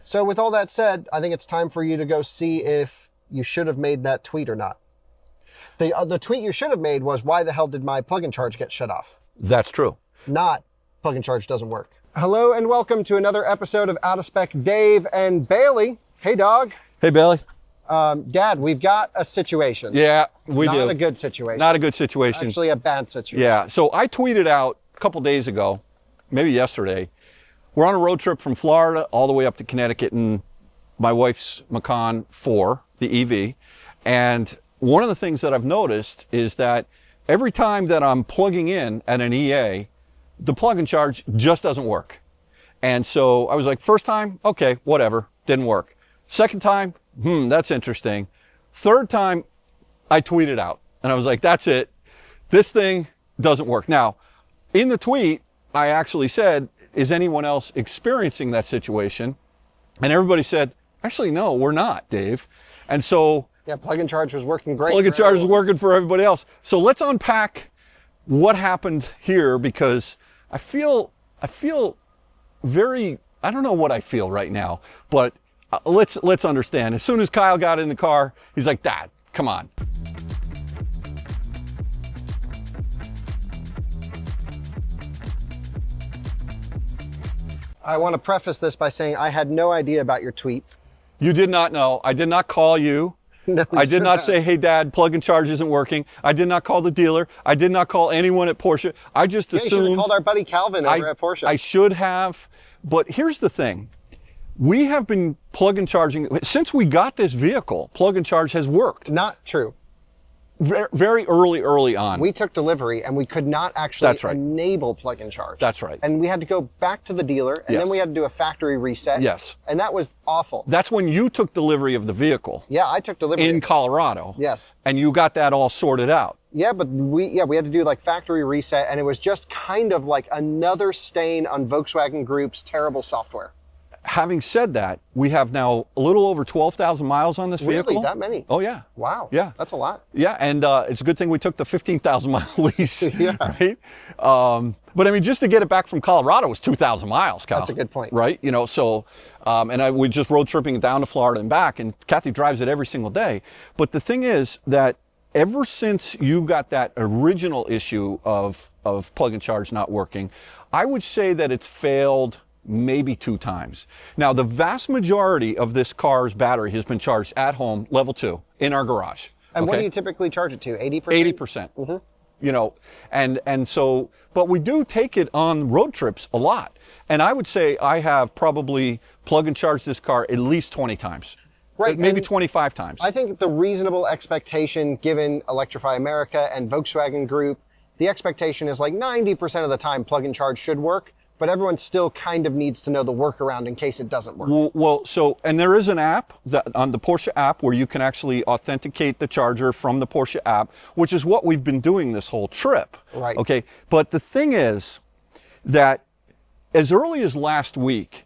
So with all that said, I think it's time for you to go see if you should have made that tweet or not. The tweet you should have made was, why the hell did my plug-in charge get shut off? That's true. Not, plug-in charge doesn't work. Hello and welcome to another episode of Out of Spec Dave and Bailey. Hey, dog. Hey, Bailey. Dad, we've got a situation. Yeah, we do. Not a good situation. Not a good situation. Actually, a bad situation. Yeah, so I tweeted out a couple days ago, maybe yesterday, we're on a road trip from Florida all the way up to Connecticut in my wife's Macan EV, the EV. And one of the things that I've noticed is that every time that I'm plugging in at an EA, the plug-in charge just doesn't work. And so I was like, first time, okay, whatever, didn't work. Second time, that's interesting. Third time, I tweeted out and I was like, that's it. This thing doesn't work. Now, in the tweet, I actually said, is anyone else experiencing that situation? And everybody said, actually, no, we're not, Dave. And so... yeah, plug-in charge was working great. Plug-in charge was working for everybody else. So let's unpack what happened here, because I feel very, I don't know what I feel right now, but let's understand. As soon as Kyle got in the car, he's like, Dad, come on. I want to preface this by saying I had no idea about your tweet. You did not know. I did not call you. No, I did not say, hey, Dad, plug-in charge isn't working. I did not call the dealer. I did not call anyone at Porsche. I just assumed... you should have called our buddy Calvin over at Porsche. I should have. But here's the thing. We have been plug-in charging... since we got this vehicle, plug-in charge has worked. Not true. Very early on. We took delivery and we could not actually That's right. enable plug-in charge. That's right. And we had to go back to the dealer, and Yes. then we had to do a factory reset. Yes. And that was awful. That's when you took delivery of the vehicle. Yeah, I took delivery. In Colorado. Yes. And you got that all sorted out. Yeah, but we had to do like factory reset, and it was just kind of like another stain on Volkswagen Group's terrible software. Having said that, we have now a little over 12,000 miles on this vehicle. Really? That many? Oh, yeah. Wow. Yeah. That's a lot. Yeah, and it's a good thing we took the 15,000 mile lease, Yeah. right? But I mean, just to get it back from Colorado was 2,000 miles, Kyle. That's a good point. Right? You know, so, we just road tripping it down to Florida and back, and Kathy drives it every single day. But the thing is that ever since you got that original issue of plug-in charge not working, I would say that it's failed maybe 2 times. Now, the vast majority of this car's battery has been charged at home, level 2, in our garage. And what okay? do you typically charge it to? 80%? 80%. Mm-hmm. You know, and so, but we do take it on road trips a lot. And I would say I have probably plug and charged this car at least 20 times. Right. Maybe 25 times. I think the reasonable expectation, given Electrify America and Volkswagen Group, the expectation is like 90% of the time plug-in charge should work, but everyone still kind of needs to know the workaround in case it doesn't work. Well, so, and there is an app on the Porsche app where you can actually authenticate the charger from the Porsche app, which is what we've been doing this whole trip. Right. Okay. But the thing is that as early as last week,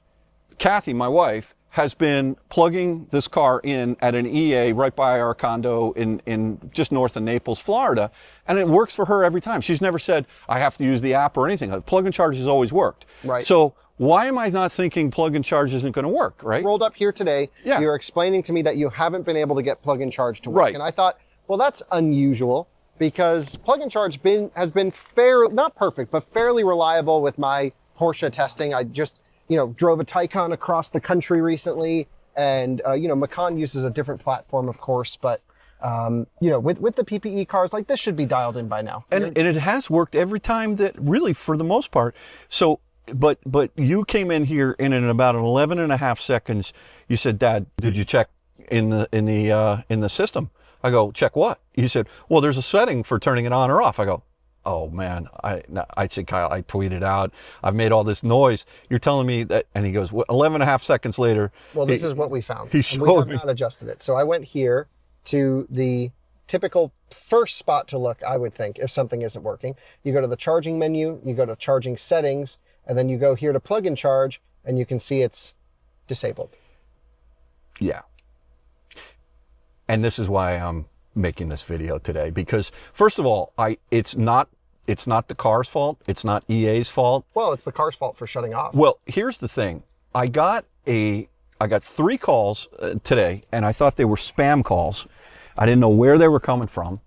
Kathy, my wife, has been plugging this car in at an EA right by our condo in just north of Naples, Florida, and it works for her every time. She's never said, I have to use the app or anything. Plug and charge has always worked. Right. So why am I not thinking plug and charge isn't going to work, right? Rolled up here today, Yeah. you're explaining to me that you haven't been able to get plug-in charge to work. Right. And I thought, well, that's unusual, because plug-in charge has been fair, not perfect, but fairly reliable with my Porsche testing. I just, drove a Taycan across the country recently, and, Macan uses a different platform, of course, but, with the PPE cars, like, this should be dialed in by now. And it has worked every time, that really, for the most part. So, but you came in here in about 11 and a half seconds. You said, Dad, did you check in the system? I go, check what? You said, well, there's a setting for turning it on or off. I go, oh man, I said, Kyle, I tweeted out, I've made all this noise. You're telling me that, and he goes, well, 11 and a half seconds later. Well, this is what we found. He showed me. We have not adjusted it. So I went here to the typical first spot to look, I would think, if something isn't working. You go to the charging menu, you go to charging settings, and then you go here to plug and charge, and you can see it's disabled. Yeah. And this is why I'm making this video today, because first of all, it's not the car's fault. It's not EA's fault. Well, it's the car's fault for shutting off. Well, here's the thing. I got a got 3 calls today, and I thought they were spam calls. I didn't know where they were coming from.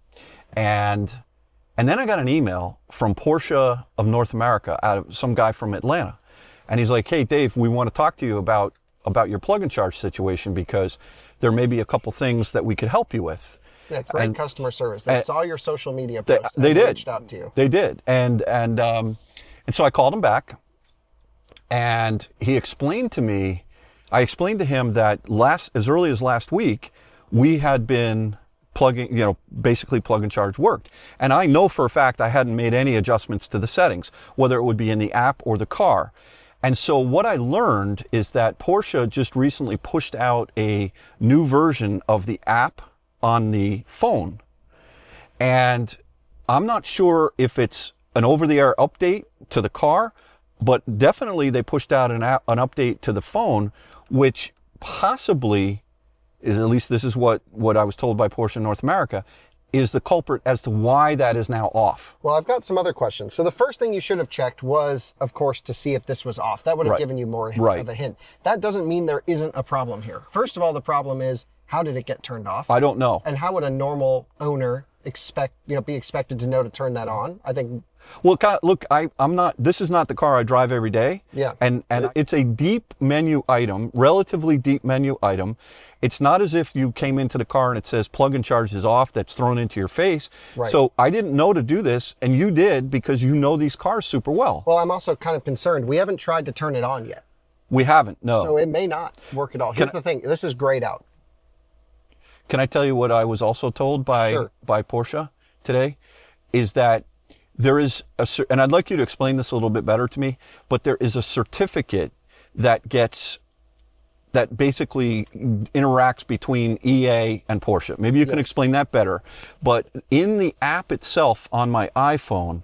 And then I got an email from Porsche of North America, out of some guy from Atlanta. And he's like, hey, Dave, we want to talk to you about your plug and charge situation, because there may be a couple things that we could help you with. Yeah, great customer service. They saw your social media posts. They did. Reached out to you. They did. And so I called him back, and he explained to me, I explained to him that as early as last week, we had been plugging, basically plug and charge worked. And I know for a fact I hadn't made any adjustments to the settings, whether it would be in the app or the car. And so what I learned is that Porsche just recently pushed out a new version of the app on the phone. And I'm not sure if it's an over-the-air update to the car, but definitely they pushed out an update to the phone, which possibly is, at least this is what I was told by Porsche North America, is the culprit as to why that is now off. Well, I've got some other questions. So the first thing you should have checked was, of course, to see if this was off. That would have given you more of a hint. That doesn't mean there isn't a problem here. First of all, the problem is, how did it get turned off? I don't know. And how would a normal owner be expected to know to turn that on? I think. Well, look, this is not the car I drive every day. Yeah. And it's a deep menu item, relatively deep menu item. It's not as if you came into the car and it says plug and charge is off, that's thrown into your face. Right. So I didn't know to do this, and you did, because you know these cars super well. Well, I'm also kind of concerned. We haven't tried to turn it on yet. We haven't, no. So it may not work at all. Here's the thing. This is grayed out. Can I tell you what I was also told by Porsche today? Is that there is and I'd like you to explain this a little bit better to me, but there is a certificate that basically interacts between EA and Porsche. Maybe you can explain that better. But in the app itself on my iPhone,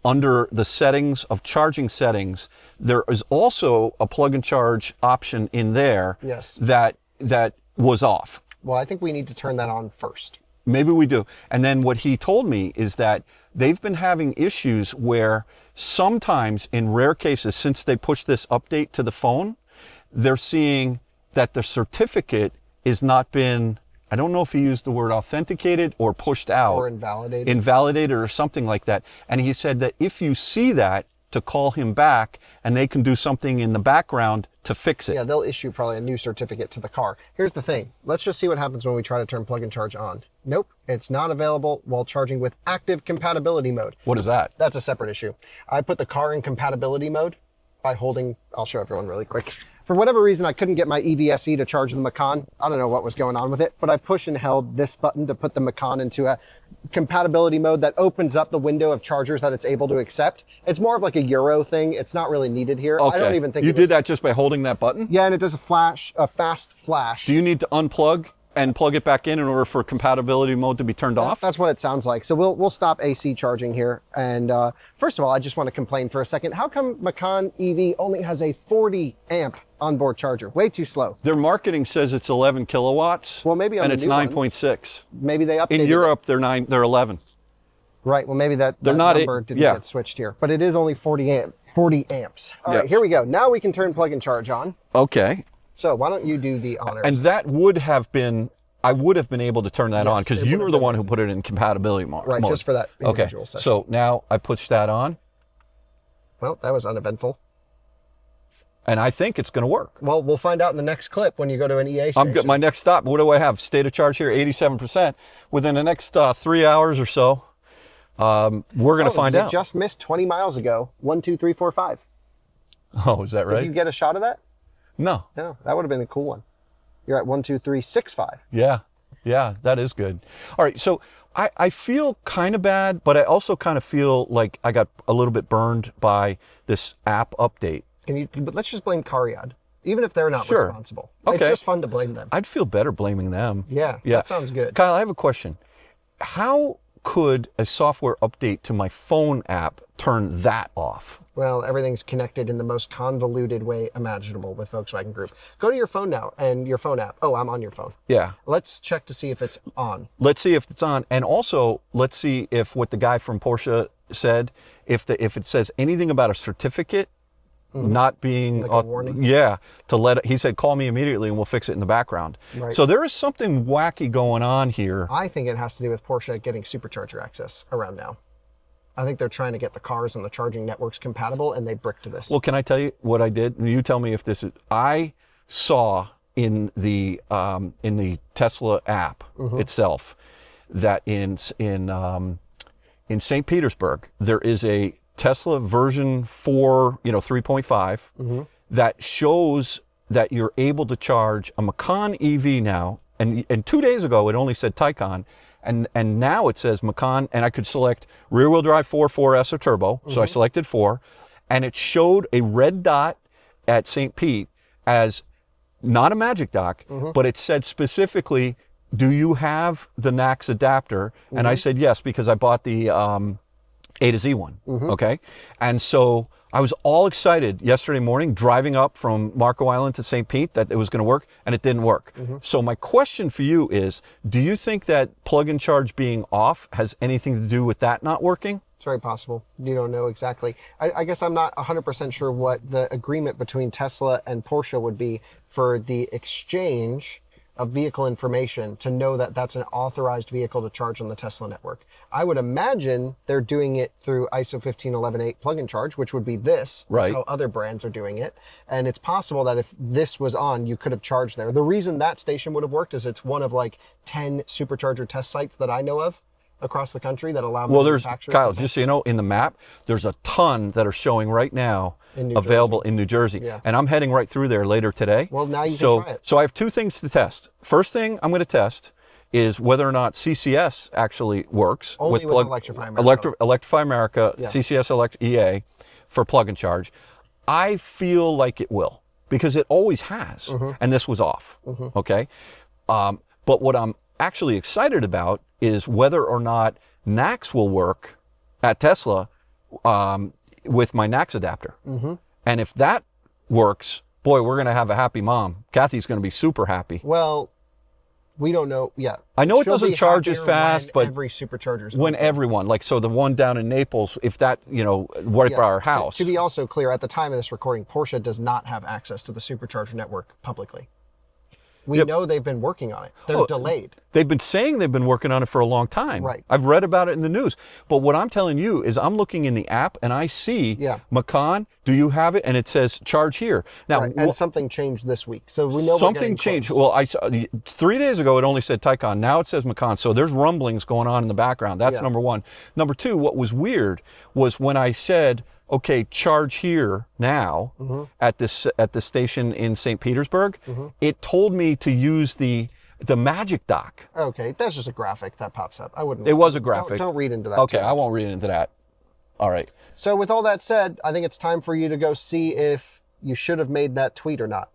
under the settings of charging settings, there is also a plug and charge option in there that was off. Well, I think we need to turn that on first. Maybe we do. And then what he told me is that they've been having issues where sometimes, in rare cases, since they pushed this update to the phone, they're seeing that the certificate is not been, I don't know if he used the word authenticated or pushed out. Or invalidated. Invalidated or something like that. And he said that if you see that, to call him back, and they can do something in the background to fix it. Yeah, they'll issue probably a new certificate to the car. Here's the thing. Let's just see what happens when we try to turn plug and charge on. Nope, it's not available while charging with active compatibility mode. What is that? That's a separate issue. I put the car in compatibility mode by holding, I'll show everyone really quick. For whatever reason, I couldn't get my EVSE to charge the Macan. I don't know what was going on with it, but I pushed and held this button to put the Macan into a compatibility mode that opens up the window of chargers that it's able to accept. It's more of like a Euro thing. It's not really needed here. Okay. I don't even think you did that just by holding that button? Yeah, and it does a fast flash. Do you need to unplug and plug it back in order for compatibility mode to be turned off? That's what it sounds like. So we'll stop AC charging here. And first of all, I just want to complain for a second. How come Macan EV only has a 40 amp onboard charger? Way too slow. Their marketing says it's 11 kilowatts. Well, maybe on and the it's new 9.6. Maybe they updated in Europe. They're 11. Right. Well, maybe that number didn't get switched here, but it is only 40 amps. All right, here we go. Now we can turn plug and charge on. Okay. So why don't you do the honors? And that would have been, I would have been able to turn that on, because you were the one who put it in compatibility mode. Right, just for that individual session. So now I push that on. Well, that was uneventful. And I think it's going to work. Well, we'll find out in the next clip when you go to an EA station. I'm good. My next stop, what do I have? State of charge here, 87%. Within the next 3 hours or so, we're going to find out. You just missed 20 miles ago. 1, 2, 3, 4, 5. Oh, is that right? Did you get a shot of that? No. No, that would have been a cool one. You're at 1, 2, 3, 6, 5. Yeah. Yeah, that is good. All right, so I feel kind of bad, but I also kind of feel like I got a little bit burned by this app update. But let's just blame Cariad, even if they're not responsible. Okay. It's just fun to blame them. I'd feel better blaming them. Yeah, that sounds good. Kyle, I have a question. How could a software update to my phone app turn that off? Well, everything's connected in the most convoluted way imaginable with Volkswagen Group. Go to your phone now and your phone app. Oh, I'm on your phone. Yeah. Let's check to see if it's on. Let's see if it's on. And also, let's see if what the guy from Porsche said, if it says anything about a certificate not being, Like a warning? yeah, to let it, he said, call me immediately and we'll fix it in the background. Right. So there is something wacky going on here. I think it has to do with Porsche getting supercharger access around now. I think they're trying to get the cars and the charging networks compatible, and they bricked this. Well, can I tell you what I did? You tell me if this is. I saw in the Tesla app itself that in St. Petersburg there is a Tesla version 4, 3.5 that shows that you're able to charge a Macan EV now. And 2 days ago it only said Taycan. And now it says Macan, and I could select rear-wheel drive 4S or turbo. So I selected 4, and it showed a red dot at St. Pete as not a magic dock, but it said specifically, do you have the NACS adapter? And I said yes, because I bought the A to Z one, okay? And so I was all excited yesterday morning driving up from Marco Island to St. Pete that it was going to work, and it didn't work. So my question for you is, do you think that plug-in charge being off has anything to do with that not working? It's very possible. You don't know exactly. I guess I'm not 100% sure what the agreement between Tesla and Porsche would be for the exchange of vehicle information to know that that's an authorized vehicle to charge on the Tesla network. I would imagine they're doing it through ISO 15118 plug-in charge, which would be this. Right. That's how other brands are doing it. And it's possible that if this was on, you could have charged there. The reason that station would have worked is it's one of like 10 supercharger test sites that I know of across the country that allow manufacturers. Kyle, just so you know, in the map, there's a ton that are showing right now available in New Jersey. Yeah. And I'm heading right through there later today. Well, now you can try it. So I have 2 things to test. First thing I'm going to test is whether or not CCS actually works. Only with Electrify America. Electrify America, Yeah. CCS EA for plug and charge. I feel like it will, because it always has. And this was off, okay? But what I'm actually excited about is whether or not NACS will work at Tesla with my NACS adapter. And if that works, boy, we're going to have a happy mom. Kathy's going to be super happy. Well, we don't know yet. I know it She'll doesn't be charge as happier fast, when but every supercharger's when open. everyone, like, so the one down in Naples, if that, right by our house. To be also clear, at the time of this recording, Porsche does not have access to the supercharger network publicly. We know they've been working on it. They're delayed. They've been saying they've been working on it for a long time. Right. I've read about it in the news. But what I'm telling you is I'm looking in the app and I see Macan, do you have it? And it says charge here. Now, and something changed this week. So we know something changed. Well, I saw 3 days ago it only said Taycan. Now it says Macan. So there's rumblings going on in the background. That's number one. Number two, what was weird was when I said, okay, charge here now at the station in St. Petersburg, it told me to use the Magic Dock. Okay, that's just a graphic that pops up. I wouldn't. It was a graphic. Don't read into that. Okay, I won't read into that. All right. So with all that said, I think it's time for you to go see if you should have made that tweet or not.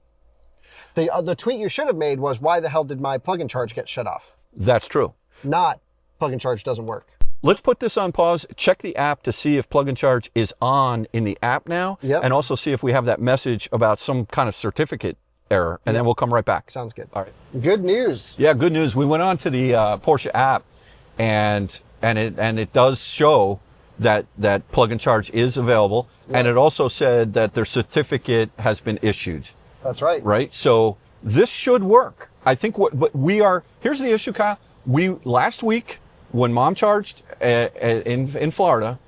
The tweet you should have made was, why the hell did my plug-in charge get shut off? That's true. Not plug-in charge doesn't work. Let's put this on pause. Check the app to see if plug and charge is on in the app now. Yep. And also see if we have that message about some kind of certificate error. And then we'll come right back. Sounds good. All right. Good news. Yeah, good news. We went on to the Porsche app, and it does show that plug and charge is available. Yes. And it also said that their certificate has been issued. That's right. Right? So this should work. I think what we are, here's the issue, Kyle. Last week, when Mom charged in Florida,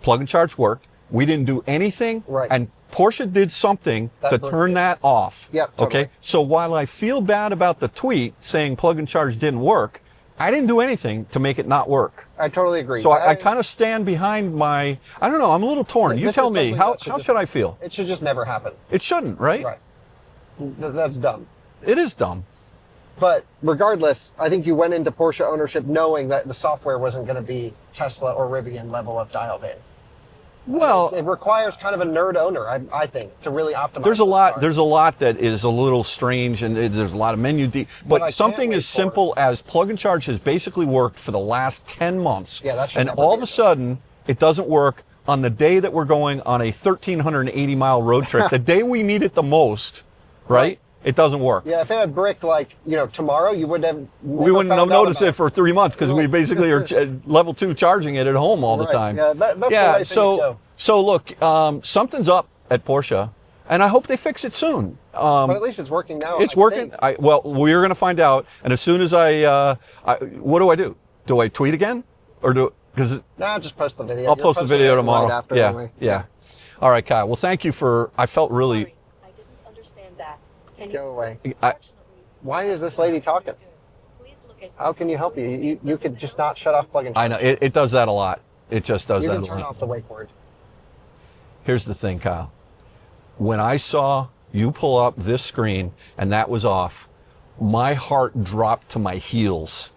plug and charge worked. We didn't do anything. Right. And Porsche did something to turn that off. Yep. Totally. Okay. So while I feel bad about the tweet saying plug and charge didn't work, I didn't do anything to make it not work. I totally agree. So I kind of stand behind my, I don't know, I'm a little torn. You tell me, how should I feel? It should just never happen. It shouldn't, right? Right. That's dumb. It is dumb. But regardless, I think you went into Porsche ownership knowing that the software wasn't going to be Tesla or Rivian level of dialed in. Well, it requires kind of a nerd owner, I think, to really optimize. There's a lot that is a little strange, and there's a lot of menu. But something as simple as plug and charge has basically worked for the last 10 months. Yeah, that's. And all of a sudden, it doesn't work on the day that we're going on a 1,380 mile road trip, the day we need it the most, right? It doesn't work. Yeah, if it had bricked like, tomorrow, you wouldn't have. We wouldn't have noticed it for 3 months because we basically are level 2 charging it at home all the time. Yeah, that's the way things go. So look, something's up at Porsche, and I hope they fix it soon. But at least it's working now. It's I working. think. Well, we're going to find out. And as soon as what do? Do I tweet again, or because Nah, just post the video. I'll You're post the posting video it tomorrow. Right after, yeah, anyway. yeah. All right, Kyle. Well, thank you for. I felt really. Sorry, I didn't understand that. Can Go away. Fortunately, Why is this lady talking? please look at How can you help you? You could just not shut off plug and charge. I know it does that a lot. It just does You that can a turn lot. off the wake word. Here's the thing, Kyle. When I saw you pull up this screen and that was off, my heart dropped to my heels.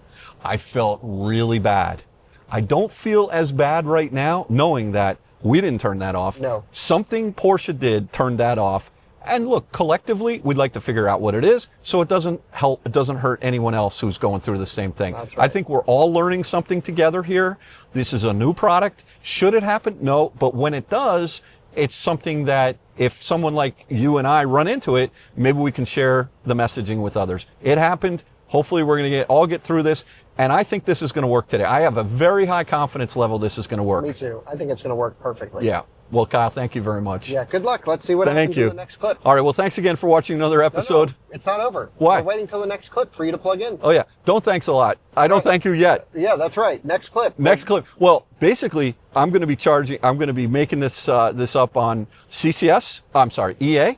I felt really bad. I don't feel as bad right now knowing that we didn't turn that off. No. Something Porsche did turned that off. And look, collectively, we'd like to figure out what it is so it doesn't hurt anyone else who's going through the same thing. That's right. I think we're all learning something together here. This is a new product. Should it happen? No. But when it does, it's something that if someone like you and I run into it, maybe we can share the messaging with others. It happened. Hopefully we're going to all get through this. And I think this is going to work today. I have a very high confidence level this is going to work. Me too. I think it's going to work perfectly. Yeah. Well, Kyle, thank you very much. Yeah, good luck. Let's see what Thank happens you. in the next clip. All right. Well, thanks again for watching another episode. No, it's not over. Why? We're waiting till the next clip for you to plug in. Oh, yeah. Don't thanks a lot. I don't thank you yet. Yeah, that's right. Next clip. Next clip. Well, basically, I'm going to be making this up on CCS. I'm sorry, EA.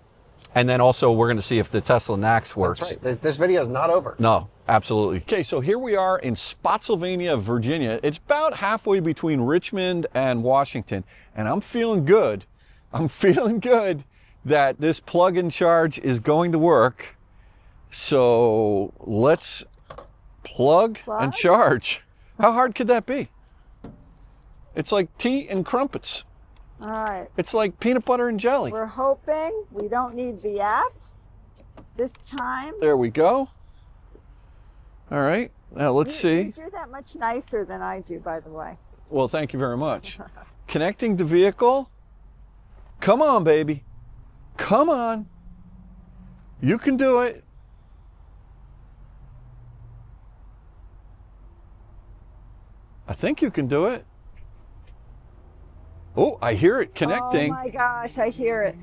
And then also we're going to see if the Tesla NACS works. That's right. This video is not over. No, absolutely. Okay, so here we are in Spotsylvania, Virginia. It's about halfway between Richmond and Washington. And I'm feeling good. I'm feeling good that this plug and charge is going to work. So let's plug and charge. How hard could that be? It's like tea and crumpets. All right. It's like peanut butter and jelly. We're hoping we don't need the app this time. There we go. All right. Now let's see. You do that much nicer than I do, by the way. Well, thank you very much. Connecting the vehicle. Come on, baby. Come on. You can do it. I think you can do it. Oh, I hear it connecting. Oh my gosh, I hear it.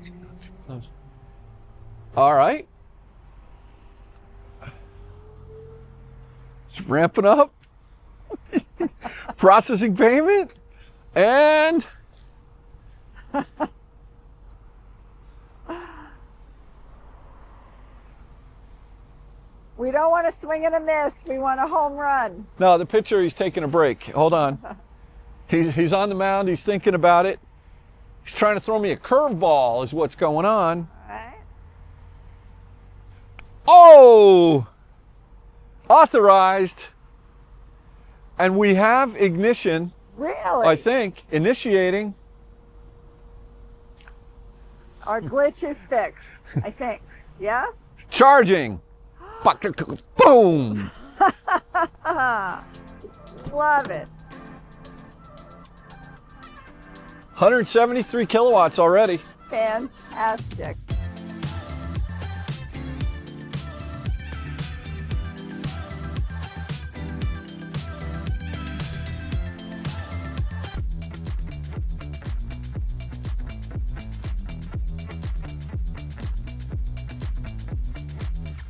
All right. It's ramping up. Processing payment. And We don't want to swing and a miss. We want a home run. no, the pitcher, he's taking a break. Hold on. He's on the mound. He's thinking about it. He's trying to throw me a curveball is what's going on. All right. Oh! Authorized. And we have ignition, Really? I think, initiating. Our glitch is fixed, I think. Yeah? Charging. Boom! Love it. 173 kilowatts already. Fantastic.